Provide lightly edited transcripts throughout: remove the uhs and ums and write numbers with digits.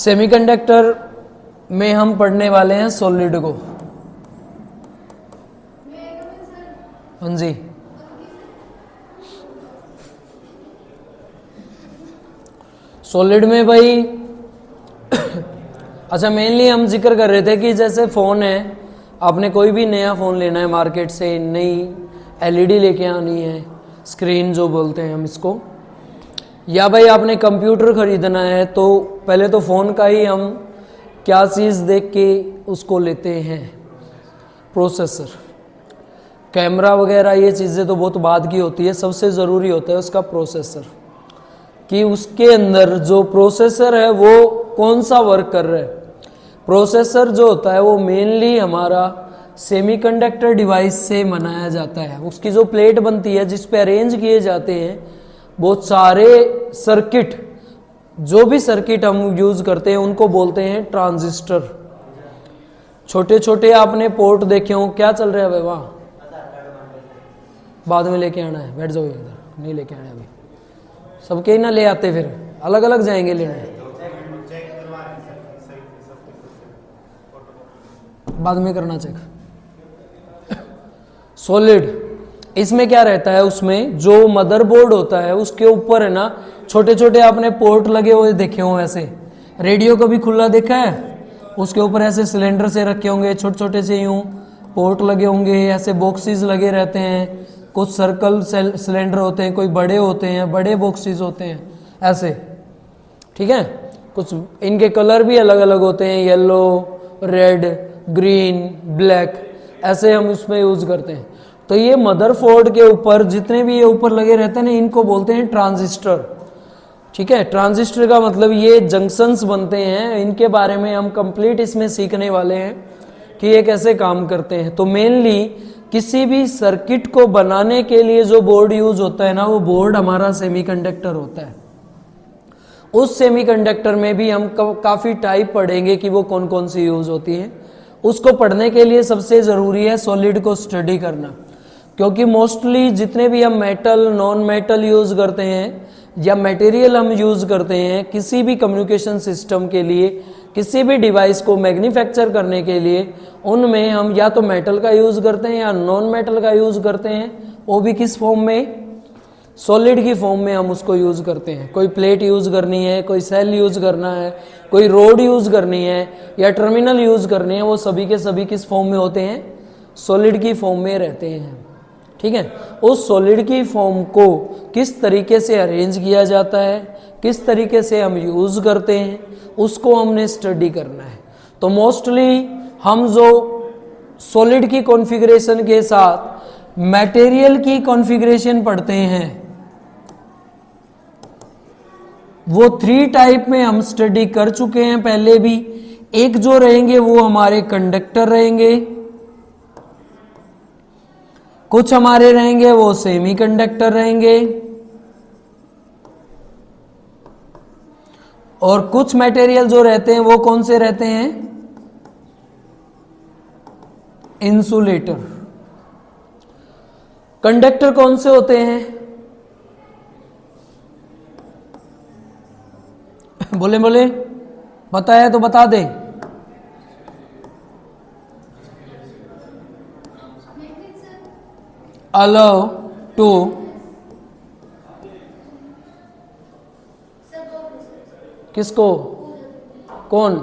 Semiconductor में हम पढ़ने वाले हैं सॉलिड को। हाँ जी, सॉलिड में भाई अच्छा मेनली हम जिक्र कर रहे थे कि जैसे फ़ोन है, आपने कोई भी नया फ़ोन लेना है मार्केट से, नई एलईडी लेके आनी है, स्क्रीन जो बोलते हैं हम इसको, या भाई आपने कंप्यूटर ख़रीदना है, तो पहले तो फ़ोन का ही हम क्या चीज़ देख के उसको लेते हैं, प्रोसेसर, कैमरा वगैरह ये चीज़ें तो बहुत बाद की होती है, सबसे ज़रूरी होता है उसका प्रोसेसर, कि उसके अंदर जो प्रोसेसर है वो कौन सा वर्क कर रहा है। प्रोसेसर जो होता है वो मेनली हमारा सेमीकंडक्टर डिवाइस से बनाया जाता है। उसकी जो प्लेट बनती है जिस पे अरेंज किए जाते हैं बहुत सारे सर्किट, जो भी सर्किट हम यूज करते हैं उनको बोलते हैं ट्रांजिस्टर। छोटे छोटे आपने पोर्ट देखे हो, क्या चल रहा है भाई वहाँ, बाद में लेके आना है, बैठ जाओ इधर, नहीं लेके आना अभी, सबके ही ना ले आते, फिर अलग अलग जाएंगे लेने, बाद में करना चेक। सॉलिड, इसमें क्या रहता है, उसमें जो मदरबोर्ड होता है उसके ऊपर है ना छोटे छोटे आपने पोर्ट लगे हुए देखे हो, ऐसे रेडियो को भी खुला देखा है, उसके ऊपर ऐसे सिलेंडर से रखे होंगे, छोटे छोटे से यूं पोर्ट लगे होंगे, ऐसे बॉक्सेस लगे रहते हैं, कुछ सर्कल सिलेंडर होते हैं, कोई बड़े होते हैं, बड़े बॉक्सेस होते हैं ऐसे, ठीक है। कुछ इनके कलर भी अलग अलग होते हैं, येलो, रेड, ग्रीन, ब्लैक, ऐसे हम उसमें यूज करते हैं। तो ये मदरबोर्ड के ऊपर जितने भी ये ऊपर लगे रहते हैं ना, इनको बोलते हैं ट्रांजिस्टर, ठीक है। ट्रांजिस्टर का मतलब ये जंक्शंस बनते हैं, इनके बारे में हम कंप्लीट इसमें सीखने वाले हैं कि ये कैसे काम करते हैं। तो मेनली किसी भी सर्किट को बनाने के लिए जो बोर्ड यूज होता है ना, वो बोर्ड हमारा सेमीकंडक्टर होता है। उस सेमीकंडक्टर में भी हम काफी टाइप पढ़ेंगे कि वो कौन कौन सी यूज होती है। उसको पढ़ने के लिए सबसे जरूरी है सॉलिड को स्टडी करना, क्योंकि मोस्टली जितने भी हम मेटल, नॉन मेटल यूज करते हैं या मटेरियल हम यूज करते हैं किसी भी कम्युनिकेशन सिस्टम के लिए, किसी भी डिवाइस को मैन्युफैक्चर करने के लिए, उनमें हम या तो मेटल का यूज करते हैं या नॉन मेटल का यूज करते हैं, वो भी किस फॉर्म में, सॉलिड की फॉर्म में हम उसको यूज करते हैं। कोई प्लेट यूज करनी है, कोई सेल यूज करना है, कोई रोड यूज करनी है या टर्मिनल यूज करनी है, वो सभी के सभी किस फॉर्म में होते हैं, सॉलिड की फॉर्म में रहते हैं, ठीक है। उस सॉलिड की फॉर्म को किस तरीके से अरेंज किया जाता है, किस तरीके से हम यूज करते हैं, उसको हमने स्टडी करना है। तो मोस्टली हम जो सॉलिड की कॉन्फ़िगरेशन के साथ मटेरियल की कॉन्फ़िगरेशन पढ़ते हैं, वो 3 टाइप में हम स्टडी कर चुके हैं पहले भी। एक जो रहेंगे वो हमारे कंडक्टर रहेंगे, कुछ हमारे रहेंगे वो सेमीकंडक्टर रहेंगे, और कुछ मटेरियल जो रहते हैं वो कौन से रहते हैं, इंसुलेटर। कंडक्टर कौन से होते हैं, बोले बोले, बताया तो बता दे। अलाउ टू, किसको, कौन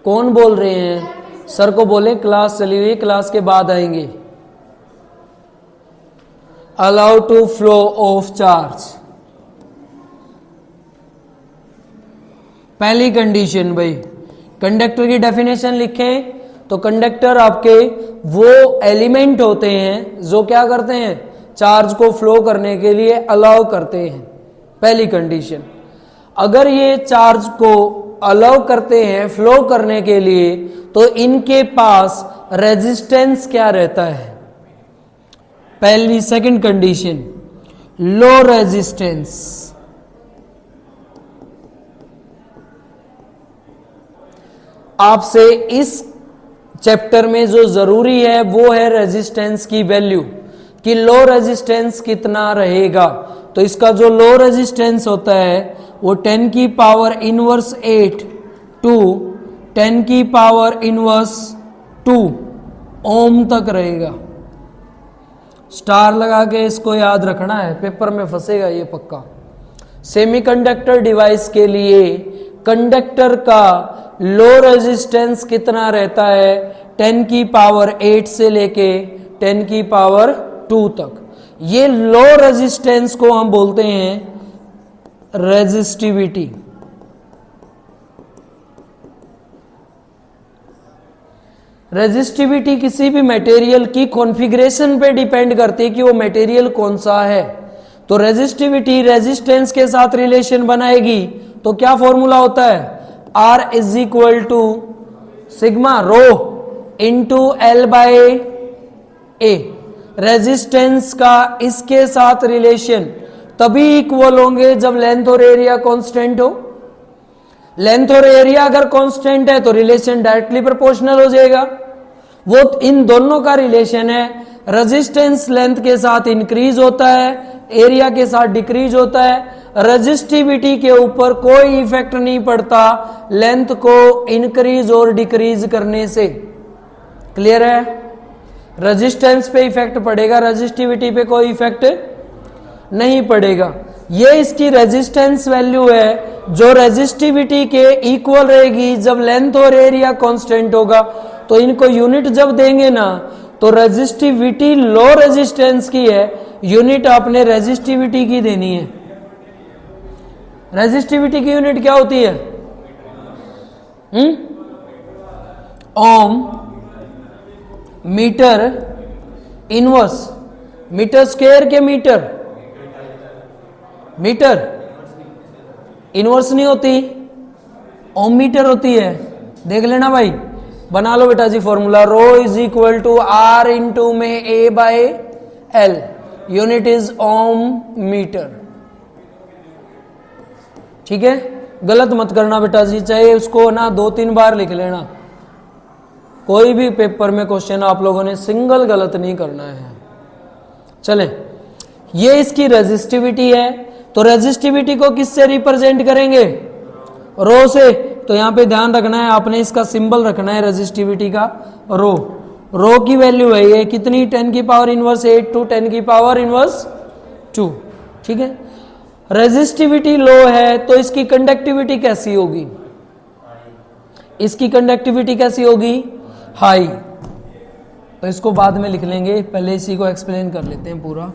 कौन बोल रहे हैं, सर को बोले क्लास चली हुई, क्लास के बाद आएंगे। Allow to flow of charge, पहली कंडीशन भाई। कंडक्टर की डेफिनेशन लिखें तो कंडक्टर आपके वो एलिमेंट होते हैं जो क्या करते हैं, चार्ज को फ्लो करने के लिए अलाउ करते हैं, पहली कंडीशन। अगर ये चार्ज को अलाउ करते हैं फ्लो करने के लिए, तो इनके पास रेजिस्टेंस क्या रहता है, पहली। Second condition, low resistance. आपसे इस चैप्टर में जो जरूरी है वो है रेजिस्टेंस की वैल्यू, कि लो रेजिस्टेंस कितना रहेगा। तो इसका जो लो रेजिस्टेंस होता है वो 10 की पावर इनवर्स 8 टू 10 की पावर इनवर्स 2 ओम तक रहेगा। स्टार लगा के इसको याद रखना है, पेपर में फंसेगा ये पक्का। सेमीकंडक्टर डिवाइस के लिए कंडक्टर का लो रेजिस्टेंस कितना रहता है? 10 की पावर 8 से लेके 10 की पावर 2 तक। ये लो रेजिस्टेंस को हम बोलते हैं रेजिस्टिविटी। रेजिस्टिविटी किसी भी मटेरियल की कॉन्फ़िगरेशन पे डिपेंड करती है कि वो मटेरियल कौन सा है। तो रेजिस्टिविटी रेजिस्टेंस के साथ रिलेशन बनाएगी तो क्या फॉर्मूला होता है? R is equal to sigma rho into L by A. Resistance का इसके साथ रिलेशन तभी इक्वल होंगे जब लेंथ और एरिया कांस्टेंट हो। लेंथ और एरिया अगर कांस्टेंट है तो रिलेशन डायरेक्टली प्रोपोर्शनल हो जाएगा। वो इन दोनों का रिलेशन है। रेजिस्टेंस लेंथ के साथ इंक्रीज होता है, एरिया के साथ डिक्रीज होता है। रेजिस्टिविटी के ऊपर कोई इफेक्ट नहीं पड़ता लेंथ को इंक्रीज और डिक्रीज करने से। क्लियर है? रेजिस्टेंस पे इफेक्ट पड़ेगा, रेजिस्टिविटी पे कोई इफेक्ट नहीं पड़ेगा। ये इसकी रेजिस्टेंस वैल्यू है जो रेजिस्टिविटी के इक्वल रहेगी जब लेंथ और एरिया कांस्टेंट होगा। तो इनको यूनिट जब देंगे ना तो रेजिस्टिविटी लो रेजिस्टेंस की है, यूनिट आपने रेजिस्टिविटी की देनी है। रेजिस्टिविटी की यूनिट क्या होती है? ओम मीटर इनवर्स। मीटर स्क्वायर के मीटर, मीटर इनवर्स नहीं होती, ओम मीटर होती है। देख लेना भाई, बना लो बेटा जी formula. Rho is equal to R into में A by L, unit is ohm metre. ठीक है, गलत मत करना बेटा जी, चाहे उसको ना 2-3 बार लिख लेना। कोई भी पेपर में क्वेश्चन आप लोगों ने सिंगल गलत नहीं करना है। चले, ये इसकी रेजिस्टिविटी है। तो रेजिस्टिविटी को किससे रिप्रेजेंट करेंगे? रो से। तो यहां पे ध्यान रखना है, आपने इसका सिंबल रखना है रेजिस्टिविटी का, रो। रो की वैल्यू है ये कितनी? 10 की पावर इनवर्स 8 टू 10 की पावर इनवर्स 2। ठीक है, रेजिस्टिविटी लो है तो इसकी कंडक्टिविटी कैसी होगी? इसकी कंडक्टिविटी कैसी होगी? हाई। तो इसको बाद में लिख लेंगे, पहले इसी को एक्सप्लेन कर लेते हैं पूरा।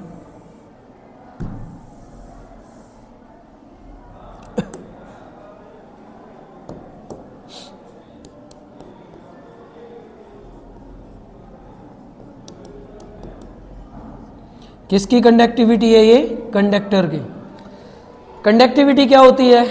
किसकी कंडक्टिविटी है ये? कंडक्टर की। कंडक्टिविटी क्या होती है?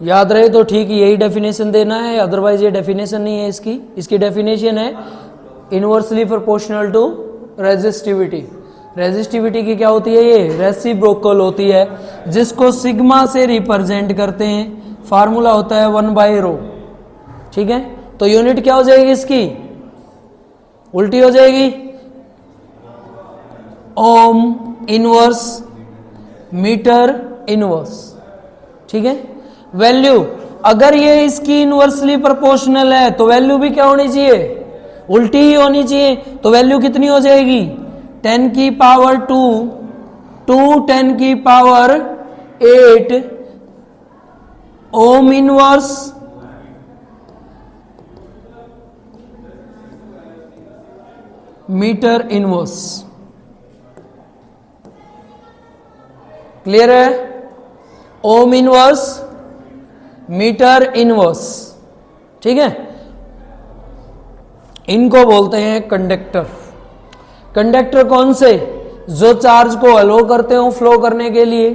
याद रहे तो ठीक, यही डेफिनेशन देना है, अदरवाइज ये डेफिनेशन नहीं है इसकी। इसकी डेफिनेशन है inversely proportional to resistivity. Resistivity की क्या होती है? ये रेसिप्रोकल होती है, जिसको सिग्मा से रिप्रेजेंट करते हैं। फार्मूला होता है 1 बाय रो। ठीक है, तो यूनिट क्या हो जाएगी इसकी? उल्टी हो जाएगी, ओम इनवर्स मीटर इनवर्स। ठीक है, वैल्यू अगर ये इसकी इनवर्सली प्रोपोर्शनल है तो वैल्यू भी क्या होनी चाहिए? उल्टी ही होनी चाहिए। तो वैल्यू कितनी हो जाएगी? 10 की पावर 2 टू 10 की power 8 ohm inverse metre inverse. Clear है? Ohm inverse metre inverse. ठीक है, इनको बोलते हैं कंडक्टर। कंडक्टर कौन से? जो चार्ज को अलो करते हो फ्लो करने के लिए।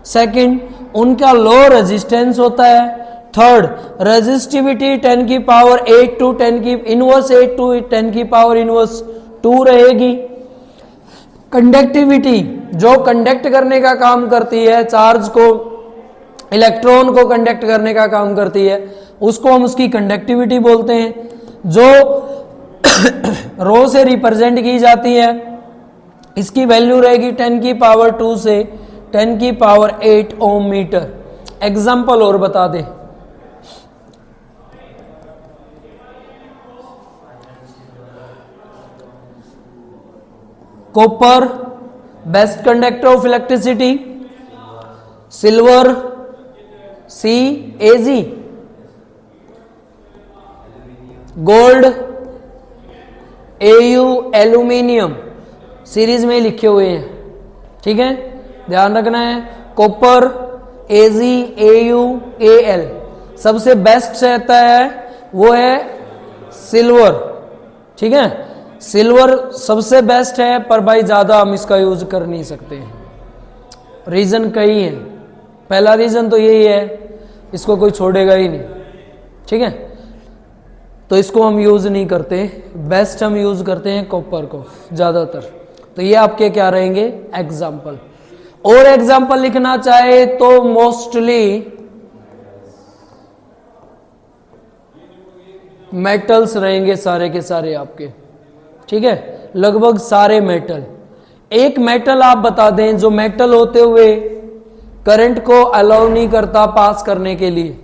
सेकंड, उनका लो रेजिस्टेंस होता है। थर्ड, रेजिस्टिविटी 10 की पावर 8 टू 10 की इनवर्स 8 टू 10 की पावर इनवर्स 2 रहेगी। कंडक्टिविटी जो कंडक्ट करने का काम करती है, चार्ज को, इलेक्ट्रॉन को कंडक्ट करने का काम करती है, उसको हम उसकी कंडक्टिविटी बोलते हैं। जो रो से रिप्रेजेंट की जाती है। इसकी वैल्यू रहेगी 10 की पावर 2 से 10 की पावर 8 ओम मीटर। एग्जाम्पल और बता दे। Copper best conductor of electricity, silver सी Ag, gold Au aluminium, series में लिखे हुए हैं, ठीक है, ध्यान रखना है। कॉपर एजी एयू एल, सबसे बेस्ट रहता है वो है सिल्वर, ठीक है, सिल्वर सबसे बेस्ट है, पर भाई ज्यादा हम इसका यूज कर नहीं सकते हैं। रीजन कई है, पहला रीजन तो यही है, इसको कोई छोड़ेगा ही नहीं, ठीक है, तो इसको हम यूज नहीं करते, बेस्ट हम यूज करते हैं कॉपर को ज्यादातर। तो ये आपके क्या रहेंगे एग्जाम्पल। और एग्जाम्पल लिखना चाहे तो मोस्टली मेटल्स रहेंगे सारे के सारे आपके, ठीक है, लगभग सारे मेटल। एक मेटल आप बता दें जो मेटल होते हुए करंट को अलाउ नहीं करता पास करने के लिए।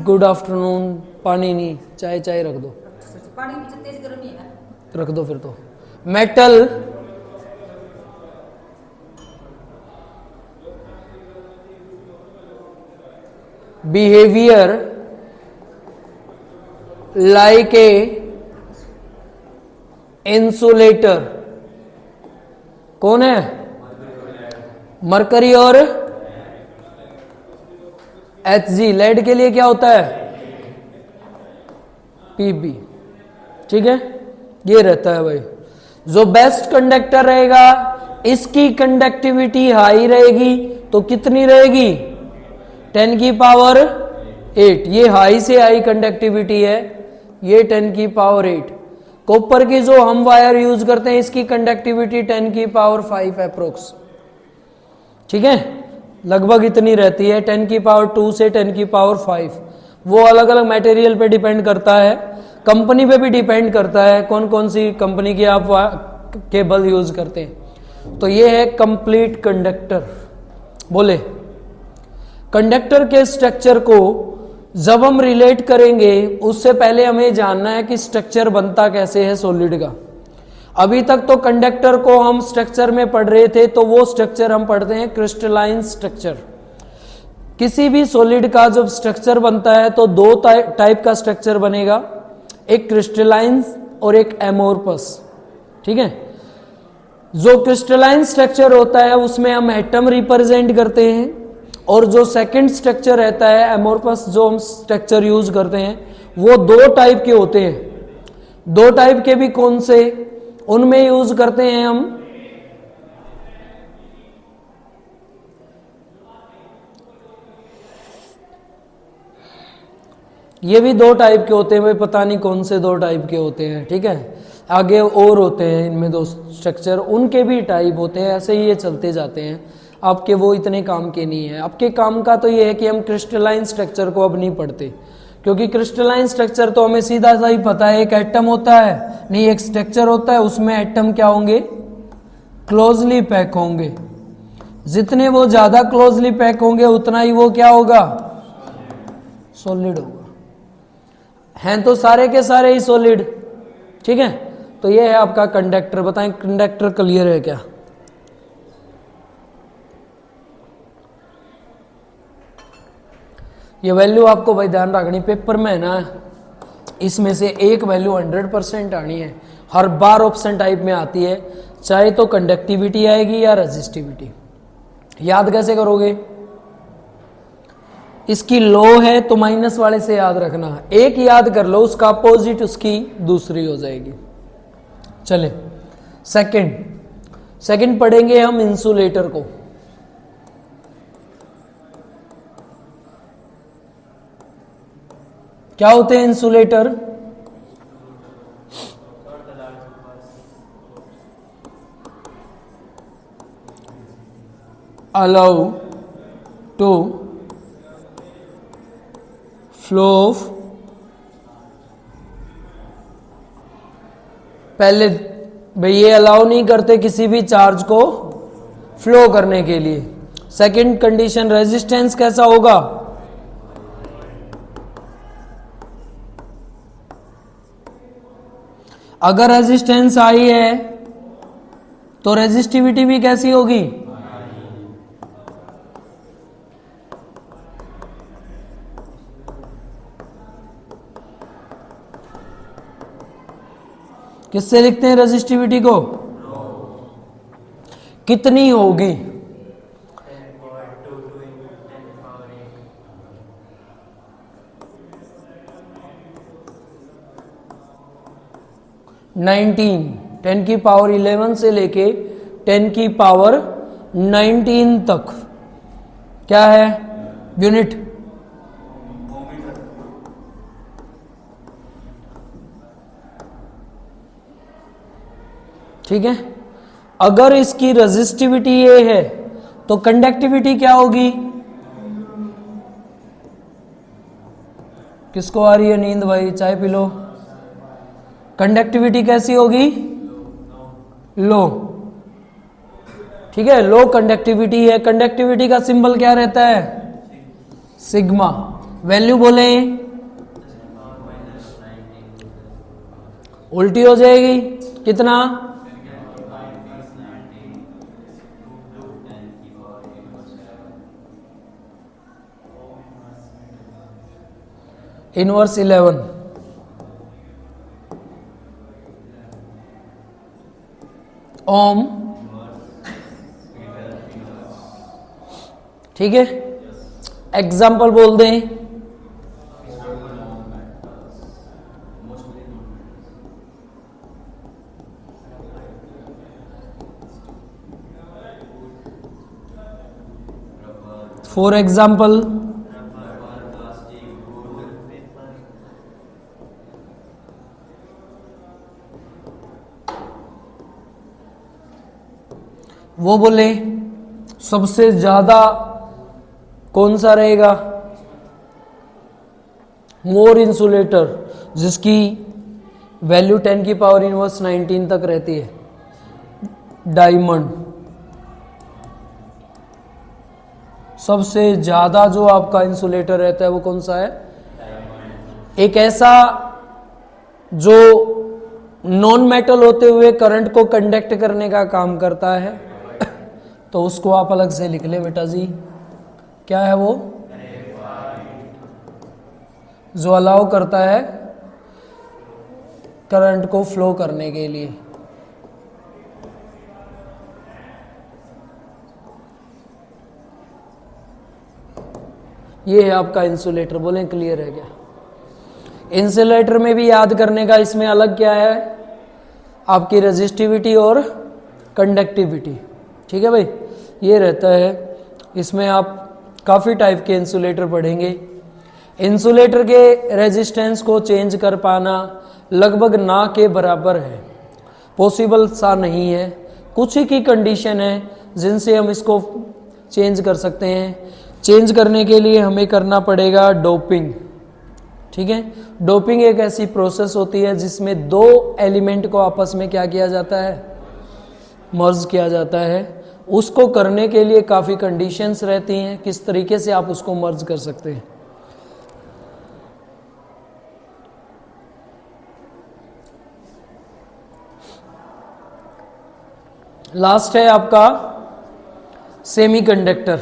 गुड आफ्टरनून, पानी नहीं, चाय चाय रख दो, पानी तेज गर्म नहीं है, रख दो फिर तो। Metal behaviour like a insulator, कौन है? मरकरी और Hg। लेड के लिए क्या होता है? Pb, ठीक है, ये रहता है भाई। जो बेस्ट कंडक्टर रहेगा इसकी कंडक्टिविटी हाई रहेगी, तो कितनी रहेगी? 10 की पावर 8, ये हाई से हाई कंडक्टिविटी है, ये 10 की पावर 8। कॉपर की जो हम वायर यूज करते हैं इसकी कंडक्टिविटी 10 की पावर 5 अप्रोक्स, ठीक है, लगभग इतनी रहती है, 10 की पावर 2 से 10 की पावर 5। वो अलग अलग मटेरियल पे डिपेंड करता है, कंपनी पे भी डिपेंड करता है, कौन कौन सी कंपनी की आप केबल यूज करते हैं। तो ये है कंप्लीट कंडक्टर। बोले कंडक्टर के स्ट्रक्चर को जब हम रिलेट करेंगे उससे पहले हमें जानना है कि स्ट्रक्चर बनता कैसे है सॉलिड का। अभी तक तो कंडक्टर को हम स्ट्रक्चर में पढ़ रहे थे, तो वो स्ट्रक्चर हम पढ़ते हैं क्रिस्टलाइन स्ट्रक्चर। किसी भी सॉलिड का जब स्ट्रक्चर बनता है तो दो टाइप का स्ट्रक्चर बनेगा, एक क्रिस्टलाइन और एक एमोर्फस, ठीक है। जो क्रिस्टलाइन स्ट्रक्चर होता है उसमें हम एटम रिप्रेजेंट करते हैं, और जो सेकंड स्ट्रक्चर रहता है एमोर्फस, जो हम स्ट्रक्चर यूज करते हैं, वो दो टाइप के होते हैं। दो टाइप के भी कौन से? उनमें यूज करते हैं हम ये भी दो टाइप के होते हैं भाई, पता नहीं कौन से दो टाइप के होते हैं, ठीक है, आगे और होते हैं इनमें दो स्ट्रक्चर, उनके भी टाइप होते हैं, ऐसे ही ये चलते जाते हैं। आपके वो इतने काम के नहीं है। आपके काम का तो ये है कि हम क्रिस्टलाइन स्ट्रक्चर को अब नहीं पढ़ते, क्योंकि क्रिस्टलाइन स्ट्रक्चर तो हमें सीधा सा ही पता है, एक एटम होता है, नहीं एक स्ट्रक्चर होता है, उसमें एटम क्या होंगे? क्लोजली पैक होंगे। जितने वो ज्यादा क्लोजली पैक होंगे उतना ही वो क्या होगा? सॉलिड होगा। हैं तो सारे के सारे ही सॉलिड, ठीक है। तो ये है आपका कंडक्टर। बताएं कंडक्टर क्लियर है क्या? ये वैल्यू आपको भाई ध्यान रखनी, पेपर में है ना, इसमें से एक वैल्यू 100% आनी है, हर बार ऑप्शन टाइप में आती है, चाहे तो कंडक्टिविटी आएगी या रेजिस्टिविटी। याद कैसे करोगे? इसकी लो है तो माइनस वाले से याद रखना, एक याद कर लो, उसका अपोजिट उसकी दूसरी हो जाएगी। चले सेकंड पढ़ेंगे हम इंसुलेटर को। क्या होते हैं insulator? Allow to flow of पहले भाई ये अलाउ नहीं करते किसी भी चार्ज को फ्लो करने के लिए। सेकंड कंडीशन, रेजिस्टेंस कैसा होगा? अगर रेजिस्टेंस आई है तो रेजिस्टिविटी भी कैसी होगी? किससे लिखते हैं रेजिस्टिविटी को? कितनी होगी? नाइनटीन, 10 की पावर 11 से लेके 10 की पावर 19 तक क्या है यूनिट? ठीक है। अगर इसकी रेजिस्टिविटी ये है तो कंडक्टिविटी क्या होगी? किसको आ रही है नींद भाई? चाय पी लो। कंडक्टिविटी कैसी होगी? लो। ठीक है, लो कंडक्टिविटी है। कंडक्टिविटी का सिंबल क्या रहता है? सिग्मा। वैल्यू बोले उल्टी हो जाएगी। कितना? इनवर्स 11। ओम। ठीक है, एग्जाम्पल बोल दें। फॉर एग्जाम्पल वो बोले सबसे ज्यादा कौन सा रहेगा? मोर इंसुलेटर, जिसकी वैल्यू 10 की पावर इनवर्स 19 तक रहती है। डायमंड। सबसे ज्यादा जो आपका इंसुलेटर रहता है वो कौन सा है? एक ऐसा जो नॉन मेटल होते हुए करंट को कंडक्ट करने का काम करता है, तो उसको आप अलग से लिख ले बेटा जी। क्या है वो? जो अलाउ करता है करंट को फ्लो करने के लिए। ये है आपका इंसुलेटर। बोलें क्लियर है क्या? इंसुलेटर में भी याद करने का इसमें अलग क्या है? आपकी रेजिस्टिविटी और कंडक्टिविटी। ठीक है भाई, ये रहता है। इसमें आप काफ़ी टाइप के इंसुलेटर पढ़ेंगे। इंसुलेटर के रेजिस्टेंस को चेंज कर पाना लगभग ना के बराबर है, पॉसिबल सा नहीं है। कुछ ही की कंडीशन है जिनसे हम इसको चेंज कर सकते हैं। चेंज करने के लिए हमें करना पड़ेगा डोपिंग। ठीक है, डोपिंग एक ऐसी प्रोसेस होती है जिसमें दो एलिमेंट को आपस में क्या किया जाता है? मर्ज किया जाता है। उसको करने के लिए काफ़ी कंडीशंस रहती हैं, किस तरीके से आप उसको मर्ज कर सकते हैं। लास्ट है आपका सेमीकंडक्टर।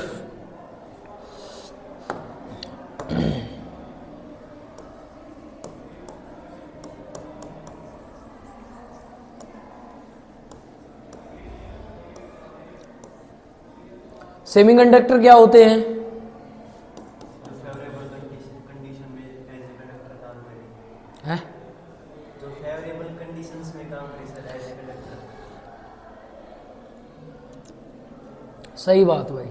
सेमीकंडक्टर क्या होते हैं? हैं? जो फेवरेबल कंडीशंस में काम करे सर एज ए कंडक्टर। सही बात भाई।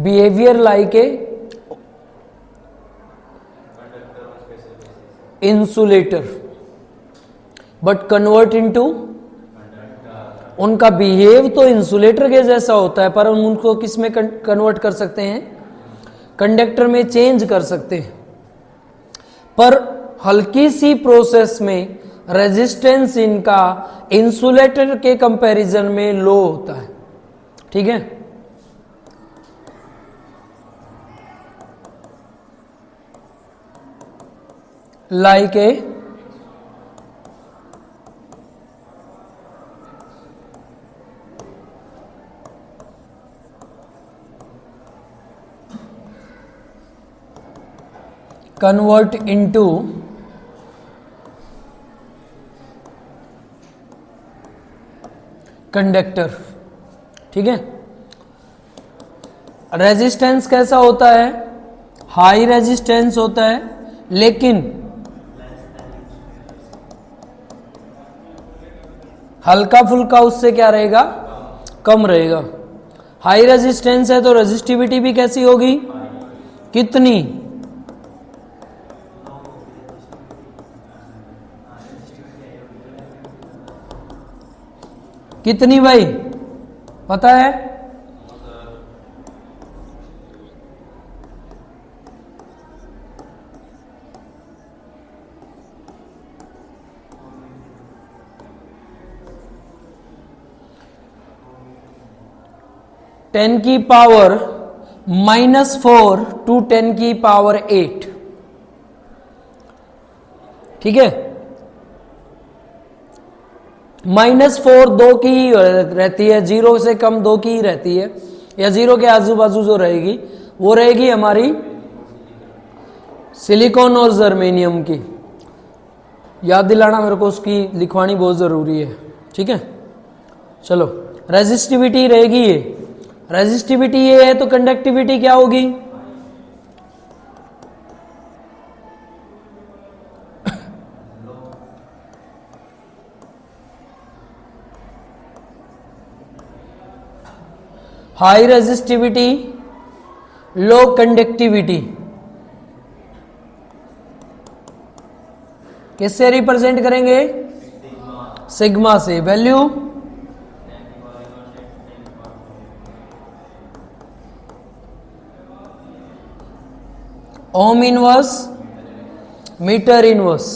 Behaviour like a insulator but convert into, उनका बिहेव तो इंसुलेटर के जैसा होता है पर हम उनको किस में कन्वर्ट कर सकते हैं? कंडक्टर में चेंज कर सकते हैं। पर हल्की सी प्रोसेस में रेजिस्टेंस इनका इंसुलेटर के कंपैरिजन में लो होता है। ठीक है, like a convert into conductor. ठीक है, रेजिस्टेंस कैसा होता है? हाई रेजिस्टेंस होता है, लेकिन हल्का फुल्का उससे क्या रहेगा? कम रहेगा। हाई रेजिस्टेंस है तो रेजिस्टिविटी भी कैसी होगी? कितनी? कितनी भाई, पता है? टेन की पावर -4 टू 10 की पावर 8। ठीक है, -4 2 की ही रहती है, 0 से कम 2 की ही रहती है, या 0 के आजू बाजू जो रहेगी वो रहेगी हमारी सिलिकॉन और जर्मेनियम की। याद दिलाना मेरे को, उसकी लिखवानी बहुत जरूरी है। ठीक है, चलो, रेजिस्टिविटी रहेगी ये, रेजिस्टिविटी ये है तो कंडक्टिविटी क्या होगी? High resistivity, low conductivity. किससे रिप्रेजेंट करेंगे? सिग्मा से। Value ohm inverse, metre inverse.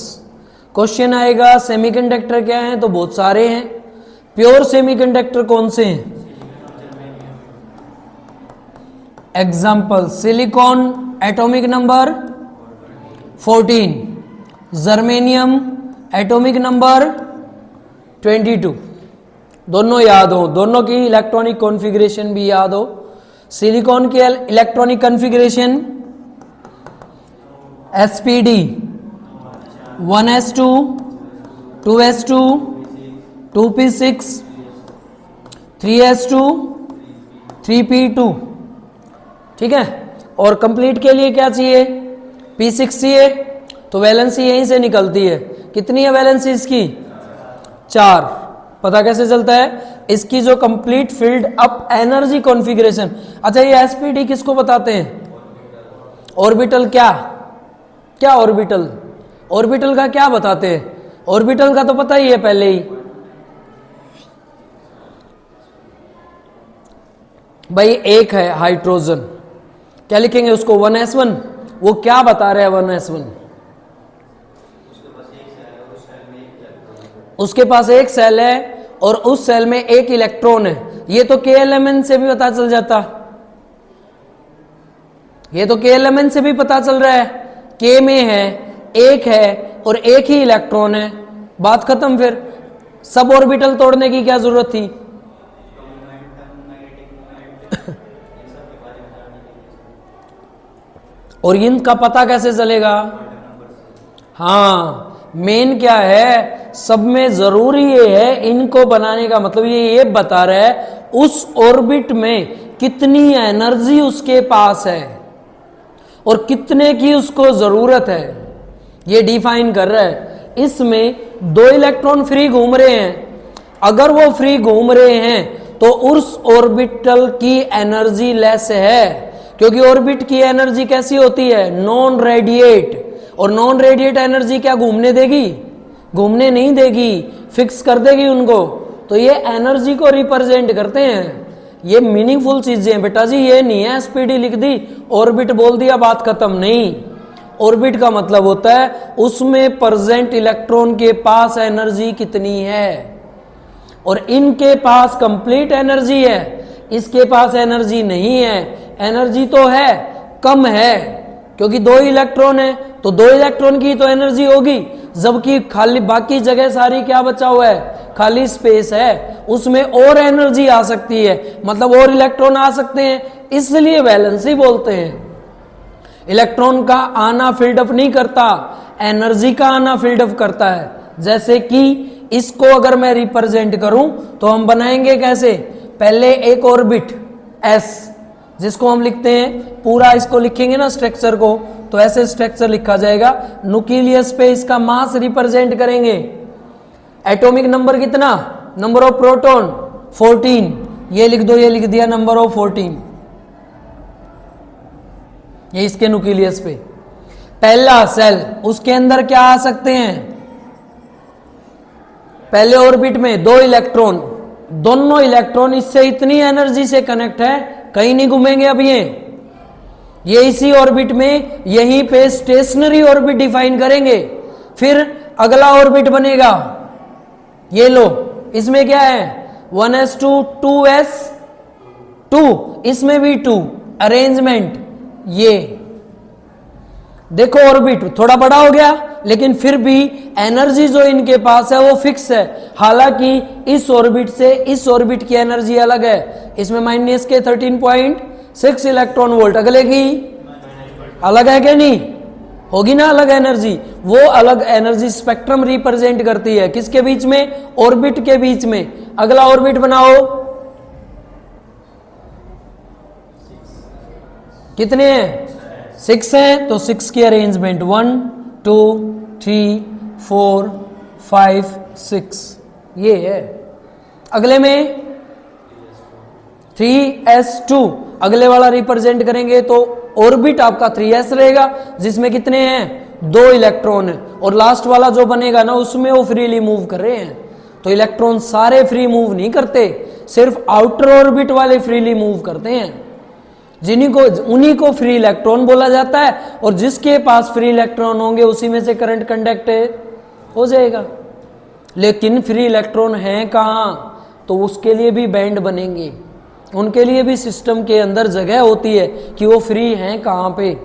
Question आएगा सेमीकंडक्टर क्या है, तो बहुत सारे हैं। प्योर सेमीकंडक्टर कौन से हैं? Example, silicon atomic number 14, germanium atomic number 22। दोनों याद हो, दोनों की इलेक्ट्रॉनिक कॉन्फ़िगरेशन भी याद हो। सिलिकॉन की electronic configuration sp_d 1s2 2s2 2p6 3s2 3p2। ठीक है, और कंप्लीट के लिए क्या चाहिए? p6 चाहिए, तो वैलेंसी यहीं से निकलती है। कितनी है वैलेंसी इसकी? 4। पता कैसे चलता है? इसकी जो complete field up energy configuration. अच्छा, ये sp_d किसको बताते हैं? ऑर्बिटल। क्या ऑर्बिटल? ऑर्बिटल का क्या बताते हैं? ऑर्बिटल का तो पता ही है पहले ही भाई। एक है हाइड्रोजन, क्या लिखेंगे उसको? 1s1। वो क्या बता रहे हैं 1s1? उसके पास एक सेल है और उस सेल में एक इलेक्ट्रॉन है। ये तो KLMN से भी पता चल जाता, ये तो KLMN से भी पता चल रहा है। K में है, एक है और एक ही इलेक्ट्रॉन है, बात खत्म। फिर सब ऑर्बिटल तोड़ने की क्या जरूरत थी? और इनका पता कैसे चलेगा? हाँ, मेन क्या है, सब में जरूरी ये है, इनको बनाने का मतलब ये बता रहा है उस ऑर्बिट में कितनी एनर्जी उसके पास है और कितने की उसको जरूरत है, ये डिफाइन कर रहा है। इसमें 2 इलेक्ट्रॉन फ्री घूम रहे हैं, अगर वो फ्री घूम रहे हैं तो उस ऑर्बिटल की एनर्जी लेस है, क्योंकि ऑर्बिट की एनर्जी कैसी होती है? Non radiate. और नॉन रेडिएट एनर्जी क्या घूमने देगी? घूमने नहीं देगी, फिक्स कर देगी उनको। तो ये एनर्जी को रिप्रेजेंट करते हैं। ये मीनिंगफुल चीजें बेटा जी, ये नहीं है sp_d लिख दी ऑर्बिट बोल दिया बात खत्म। नहीं, ऑर्बिट का मतलब होता है उसमें प्रेजेंट इलेक्ट्रॉन के पास एनर्जी कितनी है, और इनके पास कंप्लीट एनर्जी है, इसके पास एनर्जी नहीं है। एनर्जी तो है, कम है, क्योंकि 2 इलेक्ट्रॉन है, तो 2 इलेक्ट्रॉन की तो एनर्जी होगी, जबकि खाली बाकी जगह सारी क्या बचा हुआ है, खाली स्पेस है, उसमें और एनर्जी आ सकती है, मतलब और इलेक्ट्रॉन आ सकते हैं, इसलिए वैलेंसी बोलते हैं। इलेक्ट्रॉन का आना फील्ड अप नहीं करता, एनर्जी का आना फील्ड अप करता है। जैसे कि इसको अगर मैं रिप्रेजेंट करूं तो हम बनाएंगे कैसे, पहले एक ऑर्बिट S, जिसको हम लिखते हैं पूरा, इसको लिखेंगे ना स्ट्रक्चर को, तो ऐसे स्ट्रक्चर लिखा जाएगा। न्यूक्लियस पे इसका मास रिप्रेजेंट करेंगे। एटॉमिक नंबर कितना, नंबर ऑफ प्रोटॉन 14, ये लिख दो, ये लिख दिया नंबर ऑफ 14, ये इसके न्यूक्लियस पे। पहला सेल, उसके अंदर क्या आ सकते हैं, पहले ऑर्बिट में 2 इलेक्ट्रॉन, दोनों इलेक्ट्रॉन इससे इतनी एनर्जी से कनेक्ट है, कहीं नहीं घूमेंगे। अब ये इसी ऑर्बिट में यहीं पे स्टेशनरी ऑर्बिट डिफाइन करेंगे। फिर अगला ऑर्बिट बनेगा, ये लो, इसमें क्या है 1s2 2s2, इसमें भी 2 अरेंजमेंट। ये देखो ऑर्बिट थोड़ा बड़ा हो गया, लेकिन फिर भी एनर्जी जो इनके पास है वो फिक्स है। हालांकि इस ऑर्बिट से इस ऑर्बिट की एनर्जी अलग है, इसमें माइनस के 13.6 इलेक्ट्रॉन वोल्ट, अगले की अलग है क्या, नहीं होगी ना अलग एनर्जी। वो अलग एनर्जी स्पेक्ट्रम रिप्रेजेंट करती है किसके बीच में, ऑर्बिट के बीच में। अगला ऑर्बिट बनाओ, कितने हैं, 6 है, तो 6 की अरेंजमेंट 1 2 3 4 5 6, ये है। अगले में 3s2, अगले वाला रिप्रेजेंट करेंगे तो ऑर्बिट आपका 3s रहेगा, जिसमें कितने हैं 2 इलेक्ट्रॉन है, और लास्ट वाला जो बनेगा ना उसमें वो फ्रीली मूव कर रहे हैं। तो इलेक्ट्रॉन सारे फ्री मूव नहीं करते, सिर्फ आउटर ऑर्बिट वाले फ्रीली मूव करते हैं, उन्हीं को फ्री इलेक्ट्रॉन बोला जाता है। और जिसके पास फ्री इलेक्ट्रॉन होंगे उसी में से करंट कंडक्ट हो जाएगा। लेकिन फ्री इलेक्ट्रॉन हैं कहाँ, तो उसके लिए भी बैंड बनेंगे, उनके लिए भी सिस्टम के अंदर जगह होती है कि वो फ्री हैं कहाँ पे।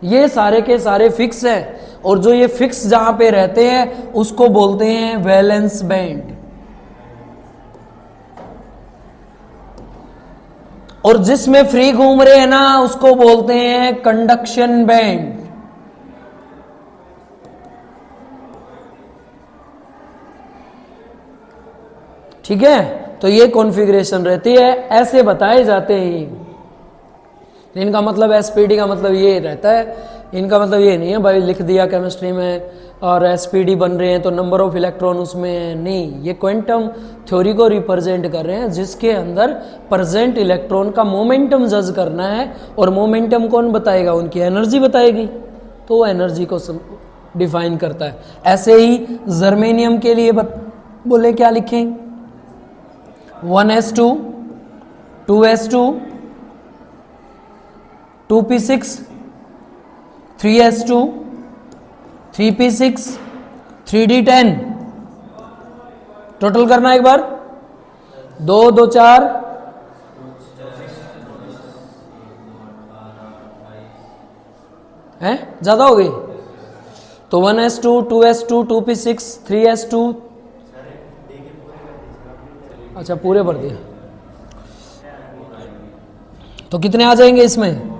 ये सारे के सारे फिक्स हैं, और जो ये फिक्स जहां पे रहते हैं उसको बोलते हैं वैलेंस बैंड। और जिसमें फ्री घूम रहे हैं ना उसको बोलते हैं कंडक्शन बैंड। ठीक है, तो ये कॉन्फ़िगरेशन रहती है, ऐसे बताए जाते हैं। इनका मतलब एसपीडी का मतलब ये रहता है, इनका मतलब ये नहीं है भाई लिख दिया केमिस्ट्री में और एसपीडी बन रहे हैं तो नंबर ऑफ इलेक्ट्रॉन उसमें है, नहीं। ये क्वांटम थ्योरी को रिप्रेजेंट कर रहे हैं जिसके अंदर प्रेजेंट इलेक्ट्रॉन का मोमेंटम जज करना है, और मोमेंटम कौन बताएगा, उनकी एनर्जी बताएगी, तो वो एनर्जी को डिफाइन करता है। ऐसे ही जर्मेनियम के लिए बोले क्या लिखें, 1s2 2s2 2p6 3s2 3p6 3d10, total करना एक बार, 2 2 4 है, ज्यादा हो गई तो 1s2 2s2 2p6 3s2, अच्छा पूरे भर दिया तो कितने आ जाएंगे इसमें,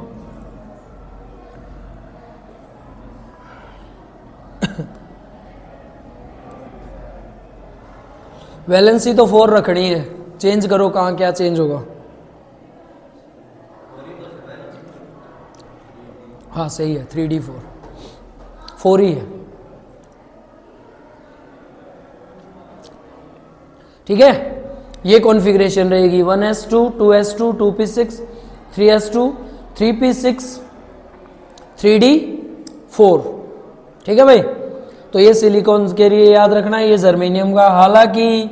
वैलेंसी तो 4 रखनी है, चेंज करो कहाँ क्या चेंज होगा। हाँ सही है, 3d4 4 ही है, ठीक है। ये कॉन्फ़िगरेशन रहेगी 1s2 2s2 2p6 3s2 3p6 3d4, ठीक है भाई। तो ये सिलिकॉन के लिए याद रखना है, ये जर्मेनियम का, हालांकि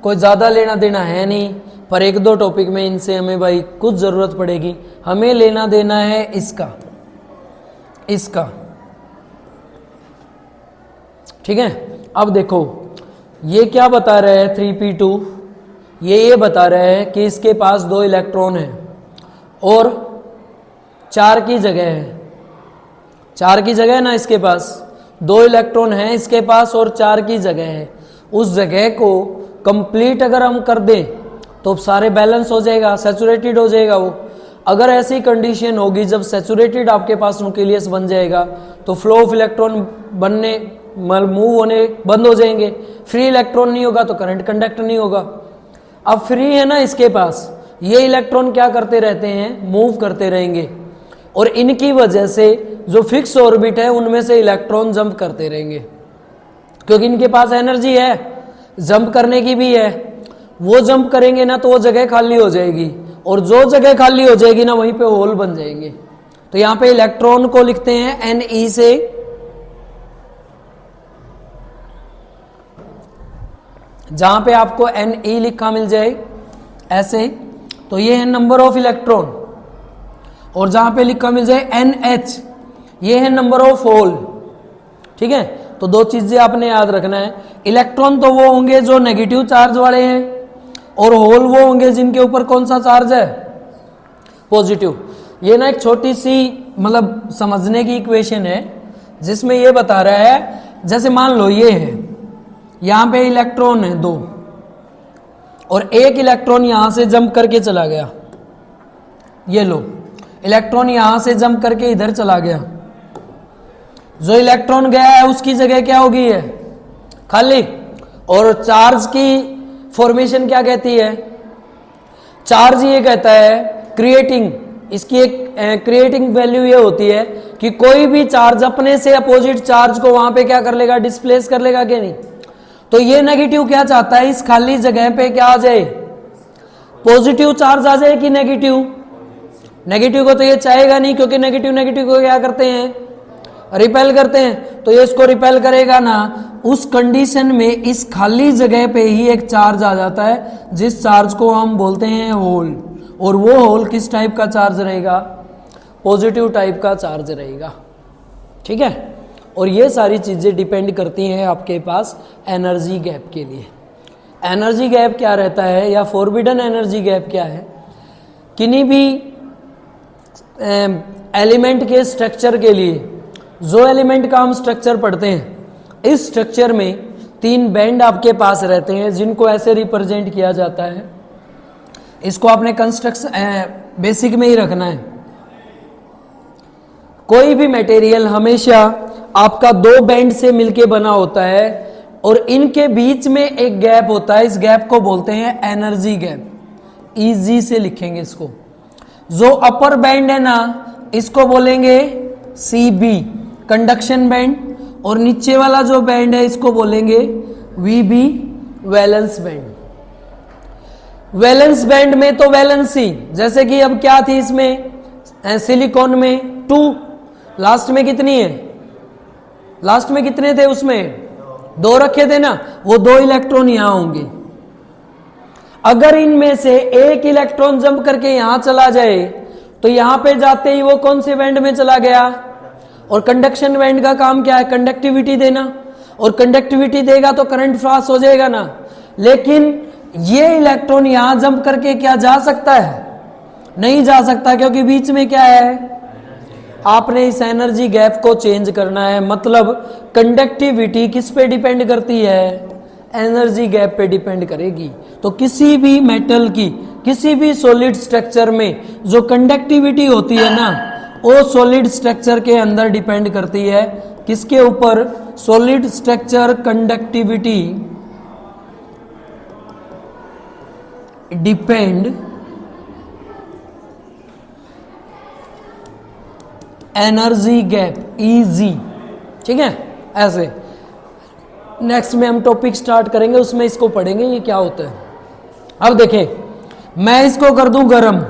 कोई ज़्यादा लेना देना है नहीं, पर 1-2 टॉपिक में इनसे हमें भाई कुछ ज़रूरत पड़ेगी। हमें लेना देना है इसका ठीक है। अब देखो ये क्या बता रहे हैं 3p2, ये बता रहे हैं कि इसके पास 2 इलेक्ट्रॉन है और 4 की जगह है, 4 की जगह है ना, इसके पास 2 इलेक्ट्रॉन है इसके पास और 4 की जगह है। उस जगह को कंप्लीट अगर हम कर दें तो सारे बैलेंस हो जाएगा, सैचुरेटेड हो जाएगा वो। अगर ऐसी कंडीशन होगी जब सैचुरेटेड आपके पास न्यूक्लियस बन जाएगा तो फ्लो ऑफ इलेक्ट्रॉन बनने मूव होने बंद हो जाएंगे, फ्री इलेक्ट्रॉन नहीं होगा तो करंट कंडक्ट नहीं होगा। अब फ्री है ना इसके पास, ये इलेक्ट्रॉन क्या करते रहते हैं, मूव करते रहेंगे और इनकी वजह से जो फिक्स ऑर्बिट है उनमें से इलेक्ट्रॉन जंप करते रहेंगे, क्योंकि इनके पास एनर्जी है जंप करने की भी है। वो जंप करेंगे ना तो वो जगह खाली हो जाएगी और जो जगह खाली हो जाएगी ना वहीं पे होल बन जाएंगे। तो यहां पे इलेक्ट्रॉन को लिखते हैं Ne से, जहां पे आपको Ne लिखा मिल जाए ऐसे, तो ये है नंबर ऑफ इलेक्ट्रॉन, और जहां पे लिखा मिल जाए NH, ये है नंबर ऑफ होल। ठीक है, तो 2 चीजें आपने याद रखना है। इलेक्ट्रॉन तो वो होंगे जो नेगेटिव चार्ज वाले हैं और होल वो होंगे जिनके ऊपर कौन सा चार्ज है, पॉजिटिव। ये ना एक छोटी सी मतलब समझने की इक्वेशन है जिसमें ये बता रहा है, जैसे मान लो ये है, यहां पे इलेक्ट्रॉन है 2 और एक इलेक्ट्रॉन यहां से जंप करके चला गया, ये लो इलेक्ट्रॉन यहां से जंप करके इधर चला गया। जो इलेक्ट्रॉन गया है उसकी जगह क्या होगी है, खाली। और चार्ज की फॉर्मेशन क्या कहती है, चार्ज ये कहता है क्रिएटिंग, इसकी एक क्रिएटिंग वैल्यू ये होती है कि कोई भी चार्ज अपने से अपोजिट चार्ज को वहां पे क्या कर लेगा, डिस्प्लेस कर लेगा कि नहीं। तो ये नेगेटिव क्या चाहता है, इस खाली जगह पे क्या आ जाए, पॉजिटिव चार्ज आ जाए कि नेगेटिव। नेगेटिव को तो ये चाहेगा नहीं, क्योंकि नेगेटिव नेगेटिव को क्या करते हैं, रिपेल करते हैं। तो ये इसको रिपेल करेगा ना, उस कंडीशन में इस खाली जगह पे ही एक चार्ज आ जाता है जिस चार्ज को हम बोलते हैं होल। और वो होल किस टाइप का चार्ज रहेगा, पॉजिटिव टाइप का चार्ज रहेगा। ठीक है, और ये सारी चीजें डिपेंड करती हैं आपके पास एनर्जी गैप के लिए। एनर्जी गैप क्या रहता है या फॉरबिडन एनर्जी गैप क्या है, किन्हीं भी एलिमेंट के स्ट्रक्चर के लिए, जो एलिमेंट का हम स्ट्रक्चर पढ़ते हैं, इस स्ट्रक्चर में 3 बैंड आपके पास रहते हैं जिनको ऐसे रिप्रेजेंट किया जाता है। इसको आपने कंस्ट्रक्शन बेसिक में ही रखना है। कोई भी मटेरियल हमेशा आपका 2 बैंड से मिलके बना होता है और इनके बीच में एक गैप होता है, इस गैप को बोलते हैं एनर्जी गैप। इजी से लिखेंगे इसको। जो अपर बैंड है ना इसको बोलेंगे CB कंडक्शन बैंड, और नीचे वाला जो बैंड है इसको बोलेंगे VB valence band. Valence band में तो वैलेंसी, जैसे कि अब क्या थी इसमें, सिलिकॉन में 2, लास्ट में कितनी है, लास्ट में कितने थे उसमें 2 रखे थे ना, वो 2 इलेक्ट्रॉन यहां होंगे। अगर इनमें से एक इलेक्ट्रॉन जंप करके यहां चला जाए तो यहां पे जाते ही वो कौन से बैंड में चला गया, और कंडक्शन बैंड का काम क्या है, कंडक्टिविटी देना, और कंडक्टिविटी देगा तो करंट पास हो जाएगा ना। लेकिन ये इलेक्ट्रॉन यहां जंप करके क्या जा सकता है, नहीं जा सकता, क्योंकि बीच में क्या है, आपने इस एनर्जी गैप को चेंज करना है। मतलब कंडक्टिविटी किस पे डिपेंड करती है, एनर्जी गैप पे डिपेंड करेगी। तो किसी भी मेटल की, किसी भी सॉलिड स्ट्रक्चर में जो कंडक्टिविटी होती है ना, वो सॉलिड स्ट्रक्चर के अंदर डिपेंड करती है, किसके ऊपर, solid structure conductivity depend energy gap, easy. ठीक है, ऐसे नेक्स्ट में हम टॉपिक स्टार्ट करेंगे, उसमें इसको पढ़ेंगे ये क्या होता है। अब देखें, मैं इसको कर दूं गरम,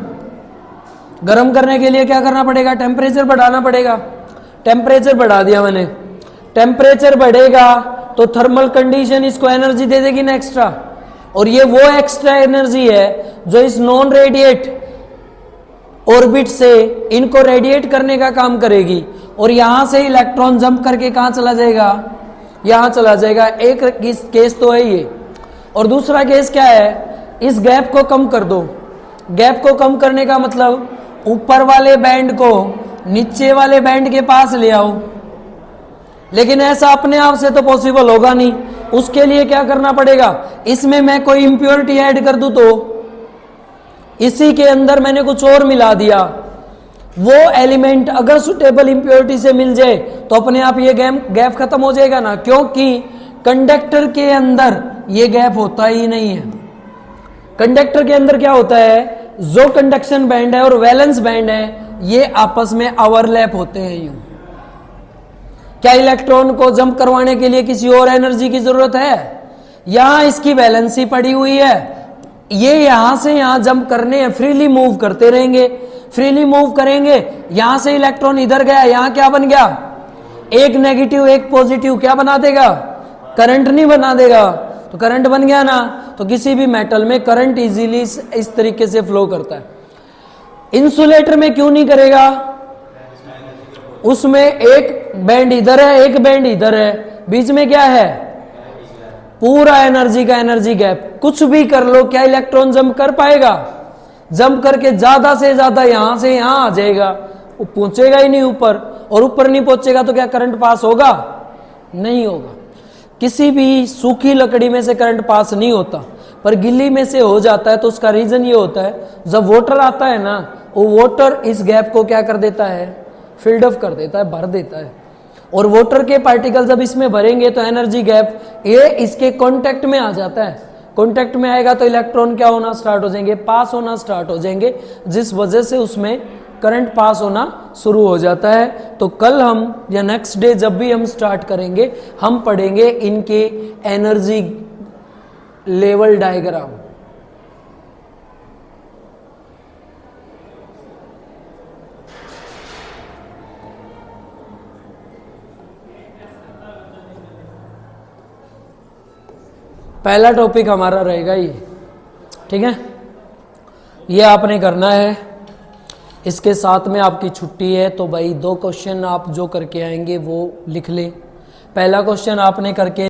गरम करने के लिए क्या करना पड़ेगा, टेम्परेचर बढ़ाना पड़ेगा। टेम्परेचर बढ़ा दिया मैंने, टेम्परेचर बढ़ेगा तो थर्मल कंडीशन इसको एनर्जी दे देगी ना एक्स्ट्रा, और ये वो एक्स्ट्रा एनर्जी है जो इस नॉन रेडिएट ऑर्बिट से इनको रेडिएट करने का काम करेगी, और यहां से इलेक्ट्रॉन जंप करके कहां चला जाएगा, यहां चला जाएगा। एक केस तो है ये। और दूसरा केस क्या है, इस गैप को कम कर दो। गैप को कम करने का मतलब ऊपर वाले बैंड को नीचे वाले बैंड के पास ले आओ, लेकिन ऐसा अपने आप से तो पॉसिबल होगा नहीं। उसके लिए क्या करना पड़ेगा, इसमें मैं कोई इंप्योरिटी ऐड कर दूं तो इसी के अंदर मैंने कुछ और मिला दिया, वो एलिमेंट अगर सुटेबल इंप्योरिटी से मिल जाए तो अपने आप ये गैप खत्म हो जाएगा ना, क्योंकि कंडक्टर के अंदर ये गैप होता ही नहीं है। कंडक्टर के अंदर क्या होता है, जो कंडक्शन बैंड है और वैलेंस बैंड है ये आपस में ओवरलैप होते हैं यूं। क्या इलेक्ट्रॉन को जंप करवाने के लिए किसी और एनर्जी की जरूरत है? यहां इसकी वैलेंसी पड़ी हुई है, ये यहां से यहां जंप करने हैं, फ्रीली मूव करते रहेंगे। फ्रीली मूव करेंगे, यहां से इलेक्ट्रॉन इधर गया, यहां क्या बन गया, एक नेगेटिव एक पॉजिटिव, क्या बना देगा, करंट नहीं बना देगा। तो करंट बन गया ना, तो किसी भी मेटल में करंट इजीली इस तरीके से फ्लो करता है। इंसुलेटर में क्यों नहीं करेगा, उसमें एक बैंड इधर है एक बैंड इधर है, बीच में क्या है, पूरा एनर्जी का एनर्जी गैप। कुछ भी कर लो, क्या इलेक्ट्रॉन जंप कर पाएगा? जंप करके ज्यादा से ज्यादा यहां से यहां आ जाएगा, वो पहुंचेगा ही नहीं ऊपर, और ऊपर नहीं पहुंचेगा तो क्या करंट पास होगा? नहीं होगा। किसी भी सूखी लकड़ी में से करंट पास नहीं होता, पर गिल्ली में से हो जाता है। तो उसका रीजन ये होता है, जब वाटर आता है ना, वो वाटर इस गैप को क्या कर देता है, फिल्ड अप कर देता है, भर देता है। और वाटर के पार्टिकल जब इसमें भरेंगे तो एनर्जी गैप ये इसके कांटेक्ट में आ जाता है। कांटेक्ट में आएगा तो इलेक्ट्रॉन क्या होना स्टार्ट हो जाएंगे, पास होना स्टार्ट हो जाएंगे, जिस वजह से उसमें करंट पास होना शुरू हो जाता है। तो कल हम या नेक्स्ट डे जब भी हम स्टार्ट करेंगे, हम पढ़ेंगे इनके एनर्जी लेवल डायग्राम। पहला टॉपिक हमारा रहेगा ये, ठीक है, ये आपने करना है। इसके साथ में आपकी छुट्टी है, तो भाई 2 क्वेश्चन आप जो करके आएंगे वो लिख ले। पहला क्वेश्चन आपने करके